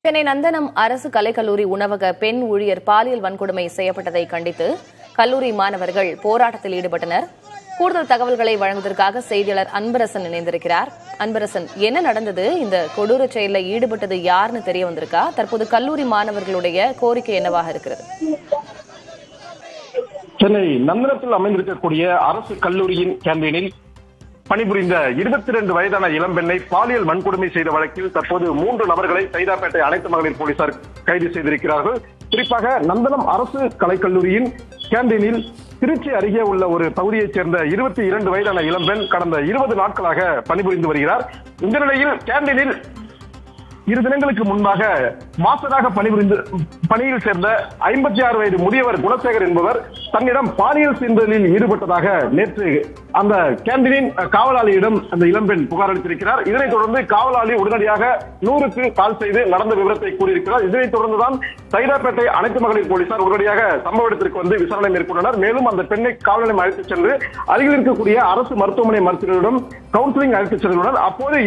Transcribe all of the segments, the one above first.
சென்னை நந்தனம் அரசு கலைக்கல்லூரி உணவக பெண் ஊழியர் பாலியல் வன்கொடுமை செய்யப்பட்டதை கண்டித்து கல்லூரி மாணவர்கள் போராட்டத்தில் ஈடுபட்டனர். கூடுதல் தகவல்களை வழங்குவதற்காக செய்தியாளர் அன்பரசன் இணைந்திருக்கிறார். அன்பரசன், என்ன நடந்தது? இந்த கொடூர செயலில் ஈடுபட்டது யாருன்னு தெரிய வந்திருக்கா? தற்போது கல்லூரி மாணவர்களுடைய கோரிக்கை என்னவாக இருக்கிறது? சென்னை நந்தனத்தில் அமைந்திருக்கக்கூடிய அரசு கல்லூரியின் கேண்டீனில் பணிபுரிந்த 22 வயதான இளம்பெண்ணை பாலியல் வன்கொடுமை செய்த வழக்கில் தற்போது 3 நபர்களை சைதாப்பேட்டை அனைத்து மகளிர் போலீசார் கைது செய்திருக்கிறார்கள். குறிப்பாக நந்தனம் அரசு கலைக்கல்லூரியின் கேண்டீனில் திருச்சி அருகே உள்ள ஒரு பகுதியைச் சேர்ந்த 22 வயதான இளம்பெண் கடந்த 20 நாட்களாக பணிபுரிந்து வருகிறார். இந்த நிலையில் கேண்டீனில் 2 தினங்களுக்கு முன்பாக மாஸ்டராக பணியில் சேர்ந்த 56 வயது முதியவர் குணசேகர் என்பவர் தன்னிடம் பாலியல் சீண்டலில் ஈடுபட்டதாக நேற்று அந்த கேண்டீனின் காவலாளியிடம் அந்த இளம்பெண் புகார் அளித்திருக்கிறார். இதனைத் தொடர்ந்து காவலாளி உடனடியாக 100க்கு கால் செய்து நடந்த விவரத்தை கூறியிருக்கிறார். இதனைத் தொடர்ந்துதான் சைதாப்பேட்டை அனைத்து மகளிர் போலீசார் உடனடியாக சம்பவ இடத்திற்கு வந்து விசாரணை மேற்கொண்டனர். மேலும் அந்த பெண்ணை காவல் நிலையம் அழைத்துச் சென்று அருகில் இருக்கக்கூடிய அரசு மருத்துவமனை மருத்துவரிடம் கவுன்சிலிங் அழைத்துச் சென்றுள்ளனர். அப்போது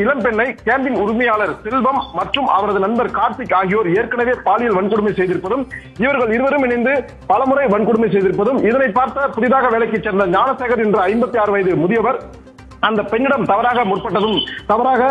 இளம்பெண்ணை கேண்டீன் உரிமையாளர் செல்வம் மற்றும் அவரது நண்பர் கார்த்திக் ஆகியோர் ஏற்கனவே பாலியல் வன்கொடுமை செய்திருப்பதும் இவர்கள் இருவரும் இணைந்து பலமுறை வன்கொடுமை செய்திருப்பதும் இதனை பார்த்த புதிதாக வேலைக்கு சேர்ந்த ஞானசேகர் என்ற 56 வயது முதியவர் அந்த பெண்ணிடம் தவறாக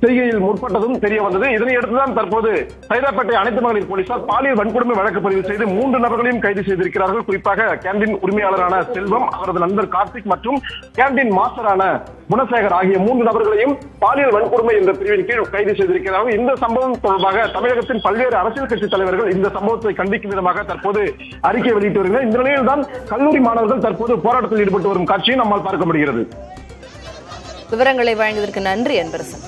செய்கையில் முற்பட்டதும் தெரிய வந்தது. இதனையடுத்துதான் தற்போது சைதாப்பேட்டை அனைத்து மகளிர் போலீசார் பாலியல் வன்கொடுமை வழக்கு பதிவு செய்து 3 நபர்களையும் கைது செய்திருக்கிறார்கள். குறிப்பாக கேண்டீன் உரிமையாளரான செல்வம், அவரது நண்பர் கார்த்திக் மற்றும் கேண்டீன் மாஸ்டரான குணசேகர் ஆகிய 3 நபர்களையும் பாலியல் வன்கொடுமை என்ற பிரிவின் கீழ் கைது செய்திருக்கிறார்கள். இந்த சம்பவம் தொடர்பாக தமிழகத்தின் பல்வேறு அரசியல் கட்சி தலைவர்கள் இந்த சம்பவத்தை கண்டிக்கும் விதமாக தற்போது அறிக்கை வெளியிட்டு வருகின்றனர். இந்த நிலையில் தான் கல்லூரி மாணவர்கள் தற்போது போராட்டத்தில் ஈடுபட்டு வரும் காட்சியை நம்மால் பார்க்க முடிகிறது. விவரங்களை வழங்குவதற்கு நன்றி அன்பரசன்.